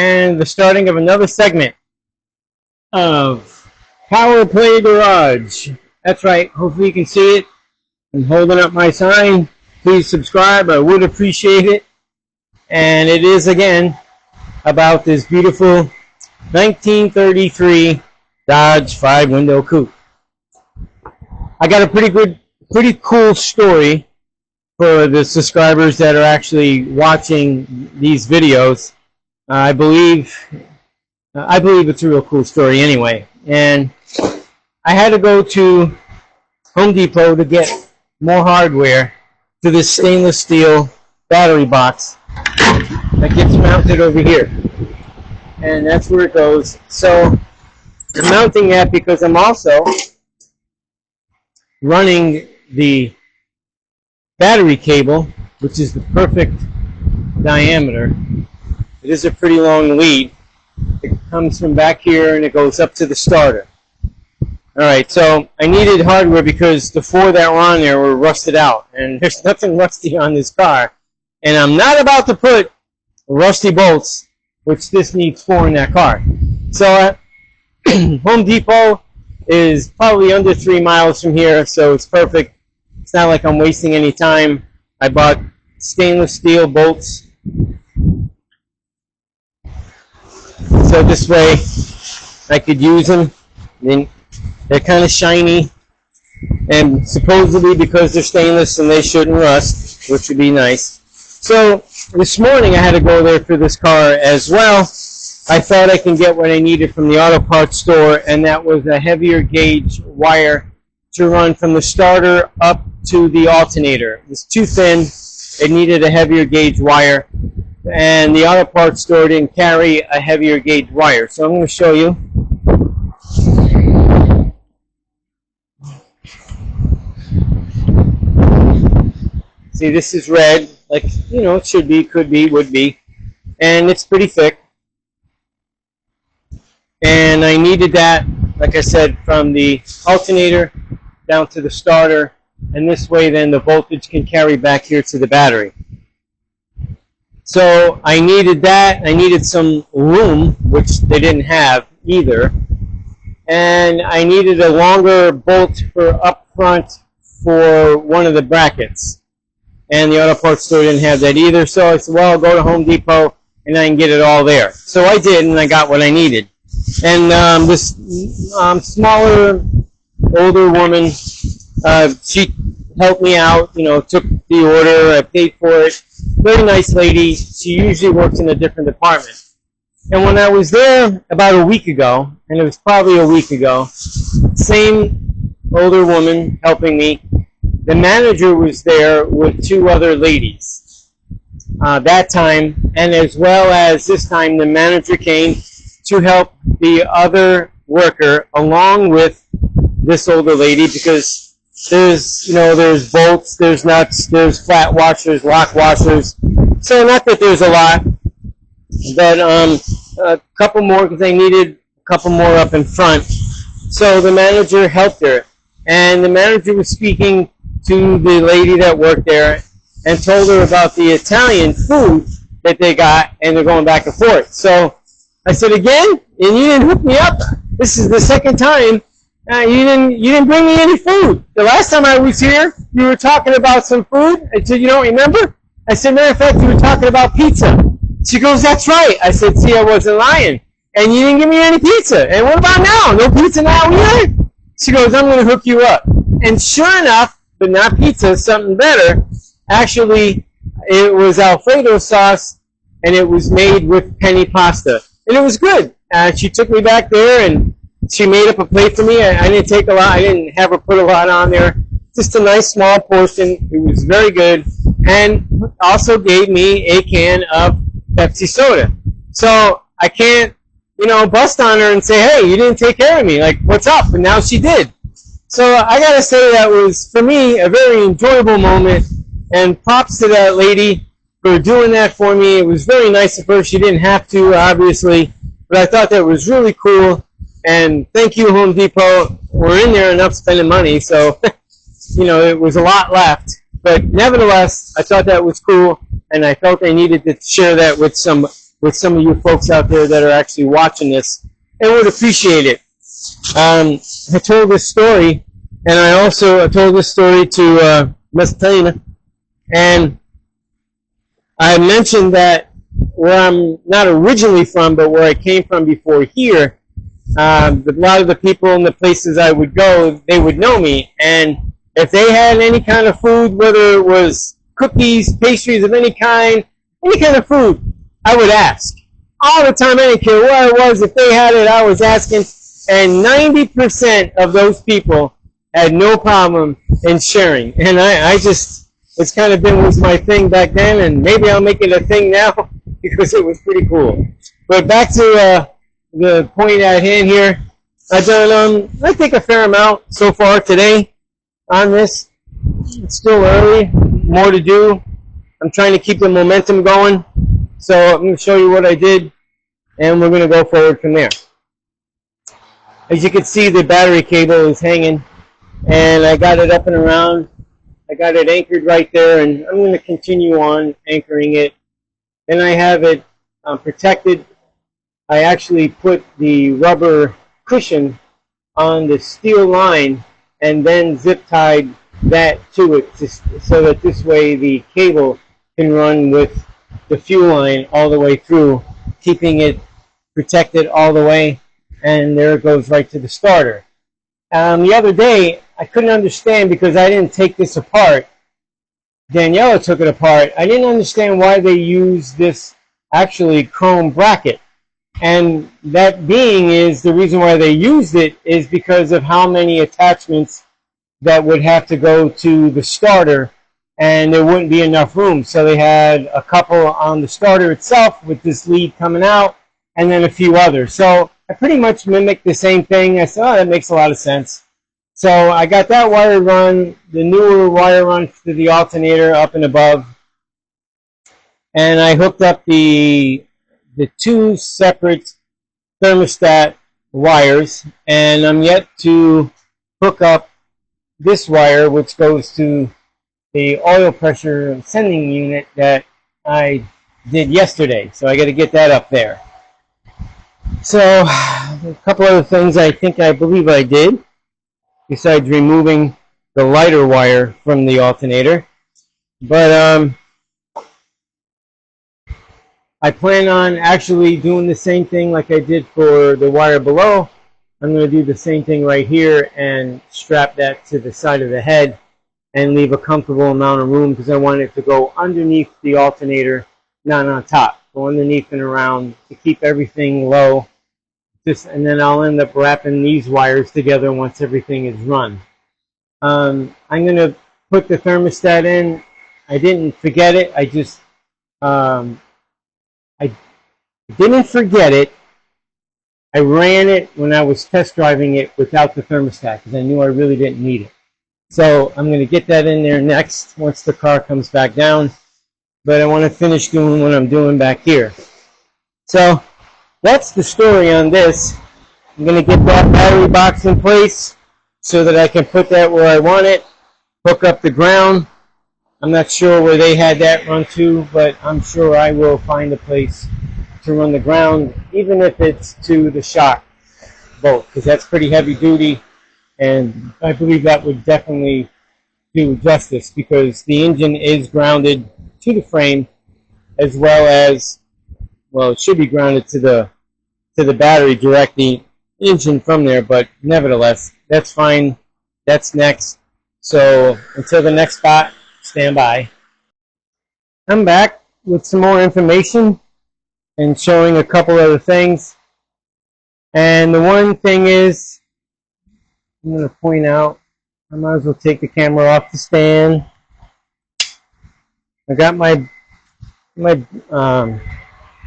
and the starting of another segment of Power Play Garage. That's right, hopefully you can see it. I'm holding up my sign. Please subscribe, I would appreciate it. And it is again about this beautiful 1933 Dodge 5-window coupe. I got a pretty cool story for the subscribers that are actually watching these videos. I believe it's a real cool story anyway. And I had to go to Home Depot to get more hardware to this stainless steel battery box that gets mounted over here. And that's where it goes. So I'm mounting that because I'm also running the battery cable, which is the perfect diameter. It is a pretty long lead. It comes from back here and it goes up to the starter. Alright, so I needed hardware because the four that were on there were rusted out. And there's nothing rusty on this car. And I'm not about to put rusty bolts, which this needs 4 in that car. So Home Depot is probably under 3 miles from here, so it's perfect. It's not like I'm wasting any time. I bought stainless steel bolts. So this way I could use them. They're kind of shiny, and supposedly because they're stainless and they shouldn't rust, which would be nice. So this morning I had to go there for this car as well. I thought I can get what I needed from the auto parts store, and that was a heavier gauge wire to run from the starter up to the alternator. It was too thin. It needed a heavier gauge wire, and the auto parts store didn't carry a heavier gauge wire. So I'm going to show you. See, this is red, like, you know, it should be, could be, would be, and it's pretty thick. And I needed that, like I said, from the alternator down to the starter, and this way then the voltage can carry back here to the battery. So I needed that. I needed some room, which they didn't have either, and I needed a longer bolt for up front for one of the brackets. And the auto parts store didn't have that either, so I said, well, I'll go to Home Depot and I can get it all there. So I did, and I got what I needed. And this smaller, older woman, she helped me out, you know, took the order, I paid for it. Very nice lady. She usually works in a different department. And when I was there about a week ago, and it was probably a week ago, same older woman helping me, the manager was there with 2 other ladies that time, and as well as this time the manager came to help the other worker along with this older lady, because there's, you know, there's bolts, there's nuts, there's flat washers, lock washers. So not that there's a lot, but a couple more because I needed a couple more up in front. So the manager helped her, and the manager was speaking to the lady that worked there and told her about the Italian food that they got, and they're going back and forth. So I said, again? And you didn't hook me up? This is the second time. You didn't bring me any food. The last time I was here, you were talking about some food. I said, you don't remember? I said, matter of fact, you were talking about pizza. She goes, that's right. I said, see, I wasn't lying. And you didn't give me any pizza. And what about now? No pizza now either? She goes, I'm going to hook you up. And sure enough, but not pizza, something better. Actually, it was Alfredo sauce, and it was made with penny pasta. And it was good. She took me back there, and she made up a plate for me. I didn't take a lot. I didn't have her put a lot on there. Just a nice small portion. It was very good. And also gave me a can of Pepsi soda. So I can't, you know, bust on her and say, hey, you didn't take care of me. Like, what's up? And now she did. So I got to say that was, for me, a very enjoyable moment, and props to that lady for doing that for me. It was very nice of her. She didn't have to, obviously, but I thought that was really cool, and thank you, Home Depot. We're in there enough spending money, so, you know, it was a lot left. But nevertheless, I thought that was cool, and I felt I needed to share that with some with some of you folks out there that are actually watching this and would appreciate it. I told this story, and I also told this story to Miss Tina, and I mentioned that where I'm not originally from, but where I came from before here, a lot of the people in the places I would go, they would know me, and if they had any kind of food, whether it was cookies, pastries of any kind of food, I would ask. All the time, I didn't care what it was. If they had it, I was asking. And 90% of those people had no problem in sharing. And I just, it's kind of was my thing back then, and maybe I'll make it a thing now because it was pretty cool. But back to the point at hand here. I've done, I think, a fair amount so far today on this. It's still early, more to do. I'm trying to keep the momentum going. So I'm going to show you what I did, and we're going to go forward from there. As you can see, the battery cable is hanging, and I got it up and around. I got it anchored right there, and I'm going to continue on anchoring it. And I have it protected. I actually put the rubber cushion on the steel line and then zip tied that to it so that this way the cable can run with the fuel line all the way through, keeping it protected all the way, and there it goes right to the starter. The other day, I couldn't understand because I didn't take this apart. Daniela took it apart. I didn't understand why they used this actually chrome bracket. And that being is the reason why they used it is because of how many attachments that would have to go to the starter, and there wouldn't be enough room. So they had a couple on the starter itself with this lead coming out, and then a few others. So I pretty much mimicked the same thing. I said, oh, that makes a lot of sense. So I got that wire run, the newer wire run to the alternator up and above, and I hooked up the two separate thermostat wires, and I'm yet to hook up this wire, which goes to the oil pressure sending unit that I did yesterday. So I got to get that up there. So a couple other things I believe I did, besides removing the lighter wire from the alternator. But I plan on actually doing the same thing like I did for the wire below. I'm going to do the same thing right here and strap that to the side of the head and leave a comfortable amount of room because I want it to go underneath the alternator, not on top. Go underneath and around to keep everything low. And then I'll end up wrapping these wires together once everything is run. I'm going to put the thermostat in. I didn't forget it. I didn't forget it. I ran it when I was test driving it without the thermostat because I knew I really didn't need it. So I'm going to get that in there next once the car comes back down. But I want to finish doing what I'm doing back here. So that's the story on this. I'm going to get that battery box in place so that I can put that where I want it, hook up the ground. I'm not sure where they had that run to, but I'm sure I will find a place to run the ground, even if it's to the shock bolt, because that's pretty heavy duty, and I believe that would definitely do justice because the engine is grounded to the frame as well as, well, it should be grounded to the battery direct the engine from there, but nevertheless, that's fine. That's next. So until the next spot, stand by. I'm back with some more information and showing a couple other things. And the one thing is, I'm going to point out, I might as well take the camera off the stand. I got my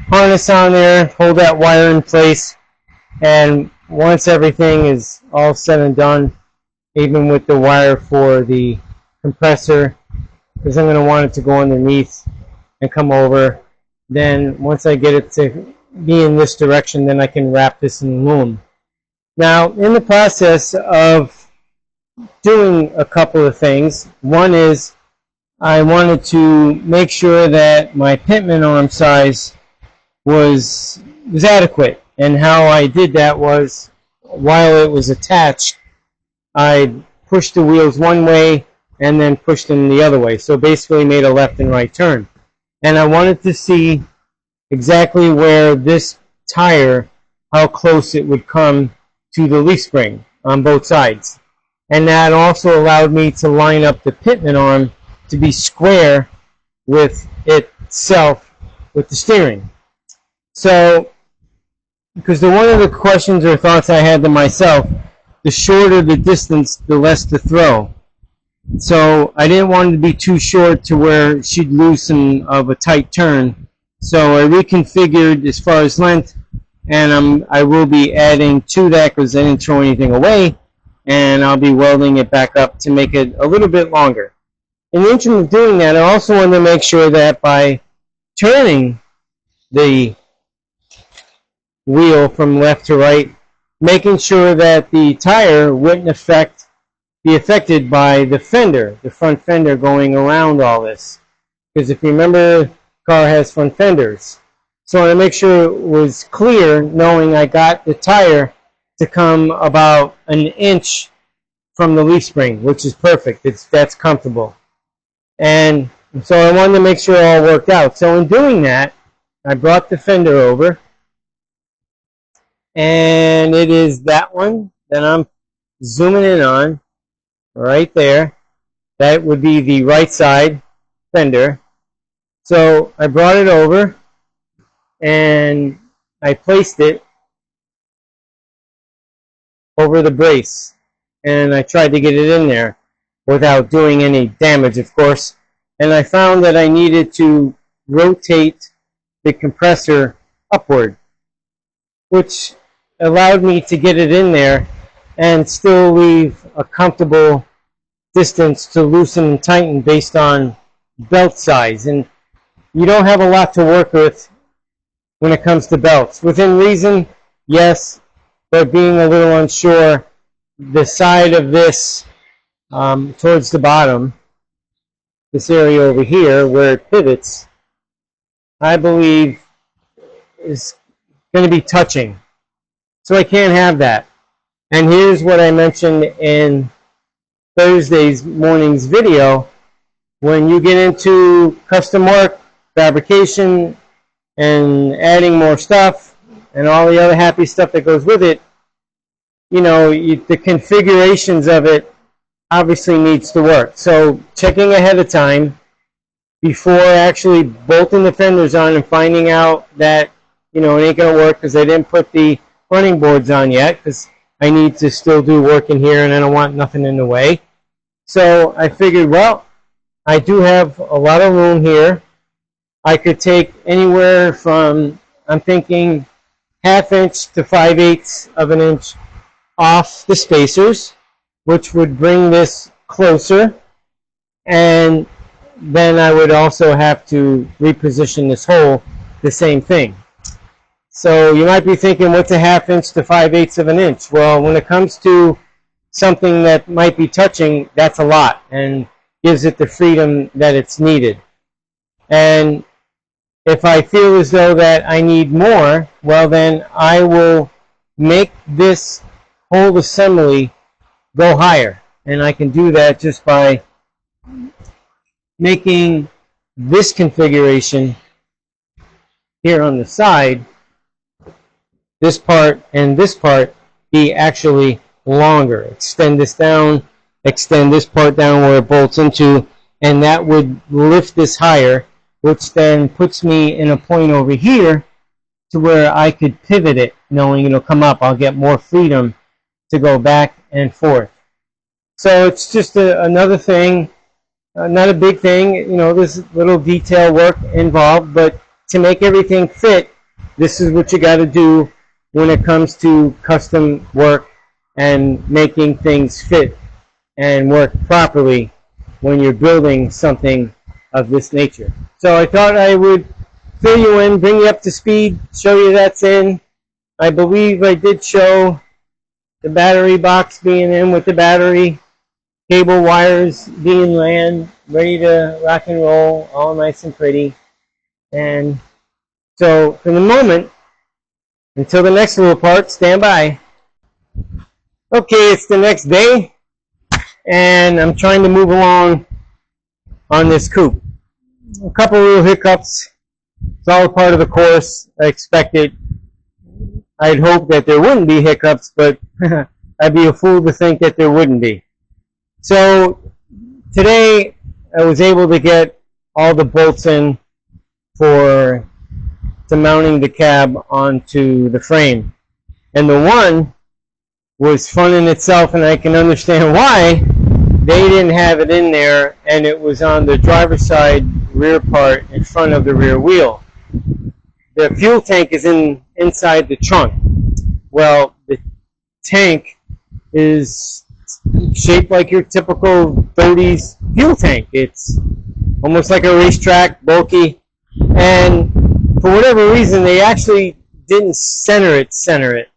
harness on there, hold that wire in place, and once everything is all said and done, even with the wire for the compressor, because I'm going to want it to go underneath and come over. Then once I get it to be in this direction, then I can wrap this in aluminum. Now, in the process of doing a couple of things, one is I wanted to make sure that my pitman arm size was adequate. And how I did that was, while it was attached, I pushed the wheels one way and then pushed them the other way. So basically made a left and right turn. And I wanted to see exactly where this tire, how close it would come to the leaf spring on both sides. And that also allowed me to line up the pitman arm to be square with itself with the steering. So, because one of the questions or thoughts I had to myself, the shorter the distance, the less to throw. So I didn't want it to be too short to where she'd lose some of a tight turn. So I reconfigured as far as length, and I will be adding to that because I didn't throw anything away, and I'll be welding it back up to make it a little bit longer. In the interim of doing that, I also wanted to make sure that by turning the wheel from left to right, making sure that the tire wouldn't be affected by the fender, the front fender going around all this. Because if you remember, the car has front fenders. So I want to make sure it was clear, knowing I got the tire to come about an inch from the leaf spring, which is perfect. That's comfortable. And so I wanted to make sure it all worked out. So in doing that, I brought the fender over, and it is that one that I'm zooming in on right there. That would be the right side fender. So I brought it over and I placed it over the brace, and I tried to get it in there without doing any damage, of course. And I found that I needed to rotate the compressor upward, which allowed me to get it in there and still leave a comfortable distance to loosen and tighten based on belt size. And you don't have a lot to work with when it comes to belts. Within reason, yes, but being a little unsure, the side of this towards the bottom, this area over here where it pivots, I believe is going to be touching. So I can't have that. And here's what I mentioned in Thursday's morning's video. When you get into custom work, fabrication, and adding more stuff, and all the other happy stuff that goes with it, you know, the configurations of it obviously needs to work. So checking ahead of time before actually bolting the fenders on and finding out that, you know, it ain't going to work because I didn't put the running boards on yet, because I need to still do work in here and I don't want nothing in the way. So I figured, well, I do have a lot of room here. I could take anywhere from, I'm thinking, 1/2 inch to 5/8 of an inch off the spacers, which would bring this closer. And then I would also have to reposition this hole, the same thing. So you might be thinking, what's 1/2 inch to 5/8 of an inch? Well, when it comes to something that might be touching, that's a lot and gives it the freedom that it's needed. And if I feel as though that I need more, well, then I will make this whole assembly go higher. And I can do that just by making this configuration here on the side, this part and this part, be actually longer. Extend this down, extend this part down where it bolts into, and that would lift this higher, which then puts me in a point over here to where I could pivot it, knowing it'll come up. I'll get more freedom to go back and forth. So it's just another thing, not a big thing. You know, there's little detail work involved, but to make everything fit, this is what you got to do when it comes to custom work and making things fit and work properly when you're building something of this nature. So I thought I would fill you in, bring you up to speed, show you that's in. I believe I did show the battery box being in with the battery, cable wires being ran, ready to rock and roll, all nice and pretty. And So for the moment, until the next little part, stand by. Okay, it's the next day, and I'm trying to move along on this coupe. A couple little hiccups. It's all a part of the course. I expected. I'd hope that there wouldn't be hiccups, but I'd be a fool to think that there wouldn't be. So today I was able to get all the bolts in to mounting the cab onto the frame. And the one was fun in itself, and I can understand why they didn't have it in there, and it was on the driver's side rear part in front of the rear wheel. The fuel tank is inside the trunk. Well, the tank is shaped like your typical 30s fuel tank. It's almost like a racetrack, bulky, and for whatever reason, they actually didn't center it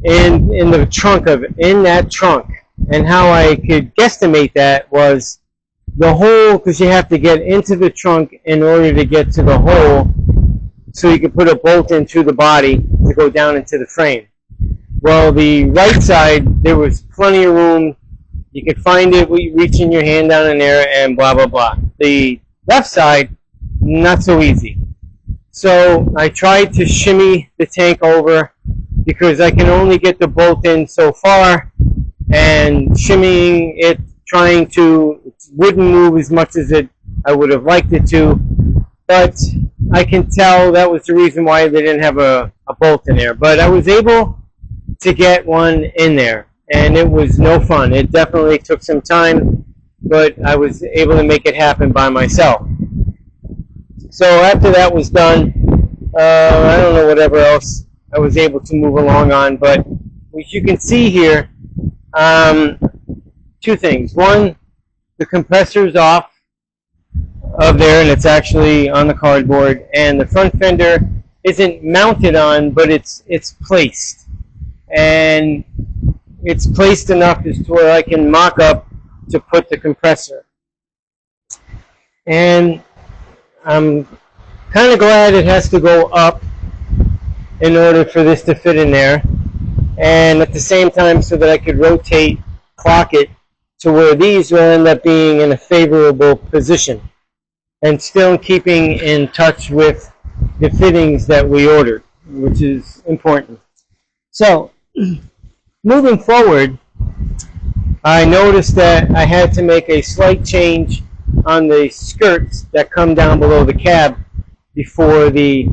in the trunk of it, in that trunk. And how I could guesstimate that was the hole, because you have to get into the trunk in order to get to the hole, so you can put a bolt into the body to go down into the frame. Well, the right side, there was plenty of room. You could find it reaching your hand down in there and blah, blah, blah. The left side, not so easy. So I tried to shimmy the tank over because I can only get the bolt in so far, and shimmying it, trying to, it wouldn't move as much as I would have liked it to, but I can tell that was the reason why they didn't have a bolt in there. But I was able to get one in there, and it was no fun. It definitely took some time, but I was able to make it happen by myself. So after that was done, I don't know whatever else I was able to move along on, but as you can see here, two things. One, the compressor's off of there, and it's actually on the cardboard, and the front fender isn't mounted on, but it's placed, and it's placed enough as to where I can mock up to put the compressor. And I'm kind of glad it has to go up in order for this to fit in there, and at the same time so that I could clock it to where these will end up being in a favorable position and still keeping in touch with the fittings that we ordered, which is important. So moving forward, I noticed that I had to make a slight change on the skirts that come down below the cab before the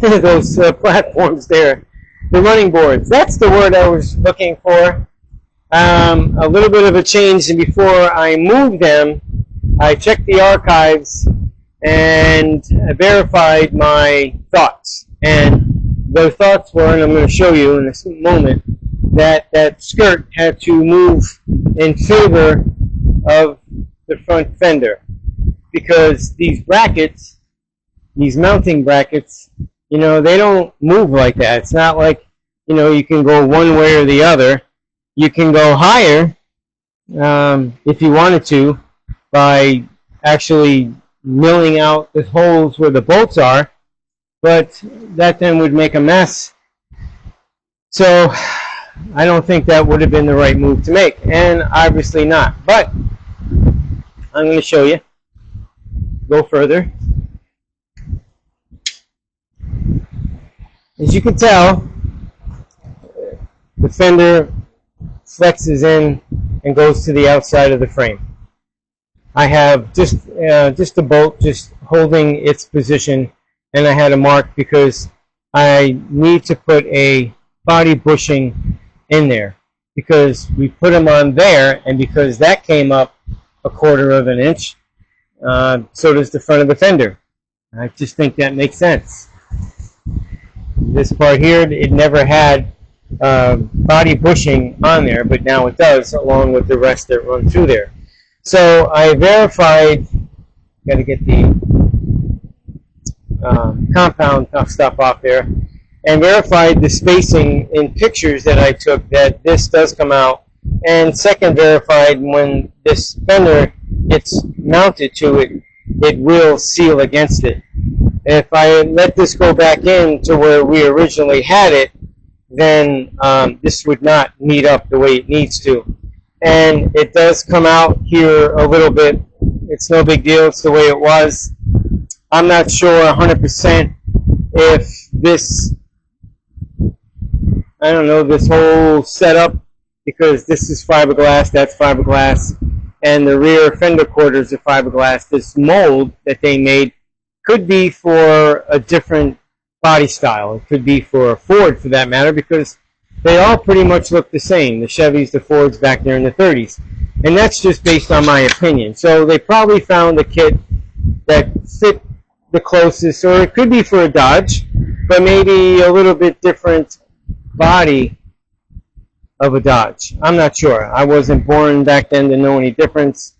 those platforms there, the running boards. That's the word I was looking for. A little bit of a change, and before I moved them, I checked the archives and verified my thoughts. And those thoughts were, and I'm going to show you in a moment, that skirt had to move in favor of the front fender, because these brackets, these mounting brackets, they don't move like that. It's not like, you can go one way or the other. You can go higher if you wanted to by actually milling out the holes where the bolts are, but that then would make a mess. So I don't think that would have been the right move to make, and obviously not. But I'm going to show you. Go further. As you can tell, the fender flexes in and goes to the outside of the frame. I have just a bolt just holding its position, and I had a mark because I need to put a body bushing in there, because we put them on there, and because that came up 1/4 of an inch, so does the front of the fender. I just think that makes sense. This part here, it never had body bushing on there, but now it does, along with the rest that run through there. So I verified, got to get the compound stuff off there, and verified the spacing in pictures that I took, that this does come out, and second verified when this fender gets mounted to it, it will seal against it. If I let this go back in to where we originally had it, then this would not meet up the way it needs to. And it does come out here a little bit. It's no big deal. It's the way it was. I'm not sure 100% if this, I don't know, this whole setup, because this is fiberglass, that's fiberglass, and the rear fender quarters are fiberglass. This mold that they made could be for a different body style. It could be for a Ford, for that matter, because they all pretty much look the same. The Chevys, the Fords back there in the 30s. And that's just based on my opinion. So they probably found a kit that fit the closest, or it could be for a Dodge, but maybe a little bit different body of a Dodge. I'm not sure. I wasn't born back then to know any difference.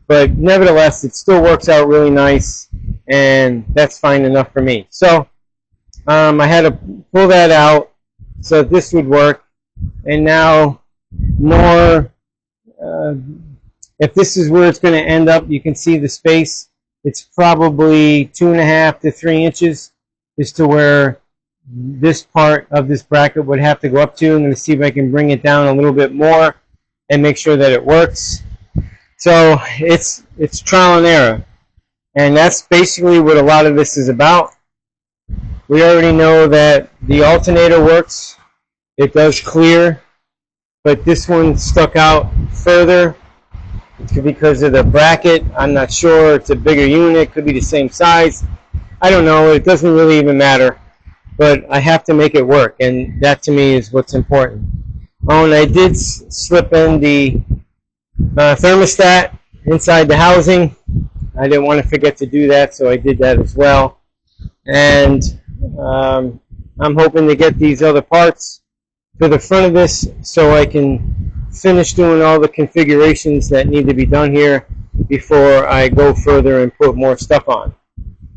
But nevertheless, it still works out really nice, and that's fine enough for me. So I had to pull that out so this would work. And now more, if this is where it's going to end up, you can see the space. It's probably 2.5 to 3 inches as to where this part of this bracket would have to go up to. I'm going to see if I can bring it down a little bit more and make sure that it works. So it's trial and error. And that's basically what a lot of this is about. We already know that the alternator works. It does clear. But this one stuck out further because of the bracket. I'm not sure. It's a bigger unit. Could be the same size. I don't know. It doesn't really even matter. But I have to make it work. And that to me is what's important. Oh, and I did slip in the thermostat inside the housing. I didn't want to forget to do that, so I did that as well. And I'm hoping to get these other parts for the front of this so I can finish doing all the configurations that need to be done here before I go further and put more stuff on.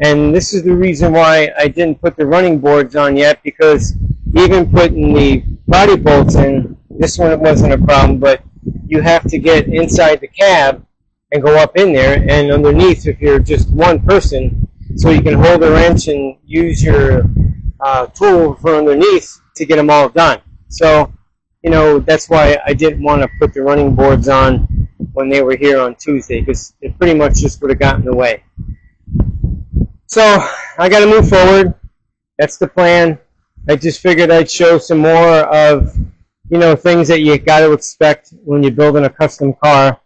And this is the reason why I didn't put the running boards on yet, because even putting the body bolts in, this one wasn't a problem, but you have to get inside the cab and go up in there, and underneath if you're just one person, so you can hold a wrench and use your tool for underneath to get them all done. So, you know, that's why I didn't want to put the running boards on when they were here on Tuesday, because it pretty much just would have gotten in the way. So I got to move forward. That's the plan. I just figured I'd show some more of, you know, things that you got to expect when you're building a custom car.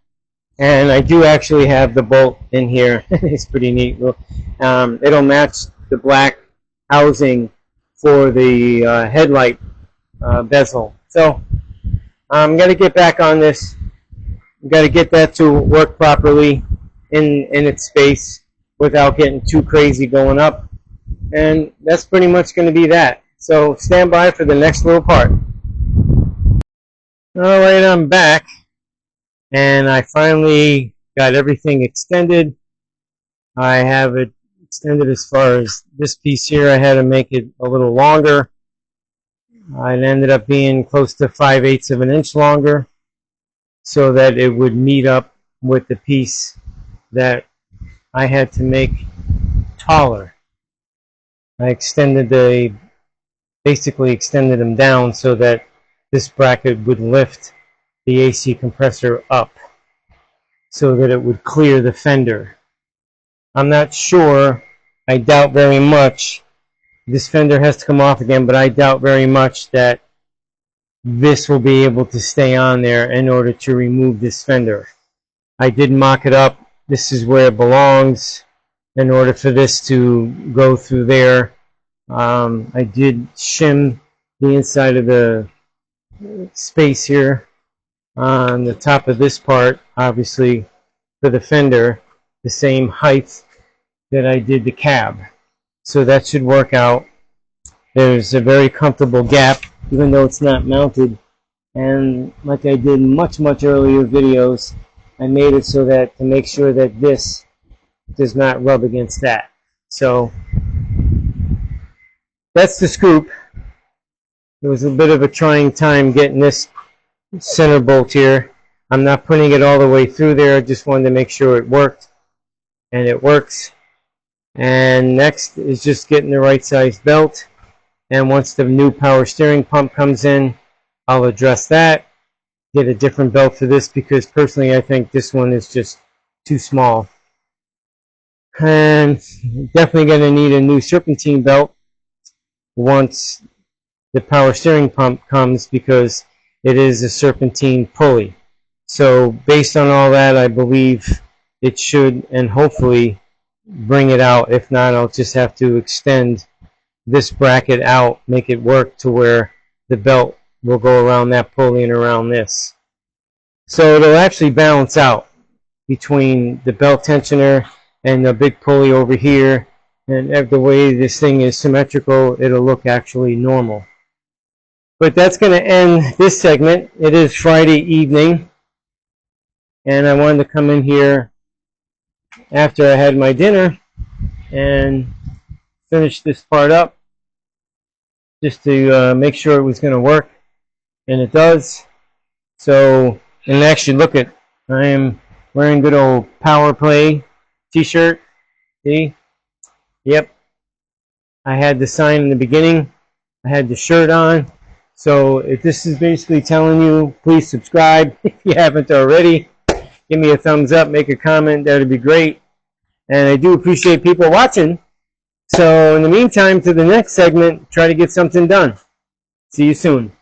And I do actually have the bolt in here. It's pretty neat. It'll match the black housing for the headlight bezel. So I'm going to get back on this. I've got to get that to work properly in its space without getting too crazy going up. And that's pretty much going to be that. So stand by for the next little part. Alright, I'm back. And I finally got everything extended. I have it extended as far as this piece here. I had to make it a little longer. It ended up being close to 5/8 of an inch longer, so that it would meet up with the piece that I had to make taller. I basically extended them down so that this bracket would lift the AC compressor up so that it would clear the fender. I'm not sure. I doubt very much. This fender has to come off again, but I doubt very much that this will be able to stay on there in order to remove this fender. I did mock it up. This is where it belongs in order for this to go through there. I did shim the inside of the space here on the top of this part, obviously for the fender, the same height that I did the cab. So that should work out. There's a very comfortable gap, even though it's not mounted. And like I did much earlier videos, I made it so that to make sure that this does not rub against that. So that's the scoop. It was a bit of a trying time getting this center bolt here. I'm not putting it all the way through there. I just wanted to make sure it worked. and it works. And next is just getting the right size belt. And once the new power steering pump comes in, I'll address that. Get a different belt for this because personally I think this one is just too small. And definitely going to need a new serpentine belt once the power steering pump comes because it is a serpentine pulley. So based on all that, I believe it should and hopefully bring it out. If not, I'll just have to extend this bracket out, make it work to where the belt will go around that pulley and around this. So it'll actually balance out between the belt tensioner and the big pulley over here, and the way this thing is symmetrical, it'll look actually normal. But that's going to end this segment. It is Friday evening, and I wanted to come in here after I had my dinner and finish this part up just to make sure it was going to work, and it does. So, and actually look at, I am wearing good old Power Play t-shirt. See? Yep. I had the sign in the beginning. I had the shirt on. So if this is basically telling you, please subscribe if you haven't already. Give me a thumbs up, make a comment, that would be great. And I do appreciate people watching. So in the meantime, to the next segment, try to get something done. See you soon.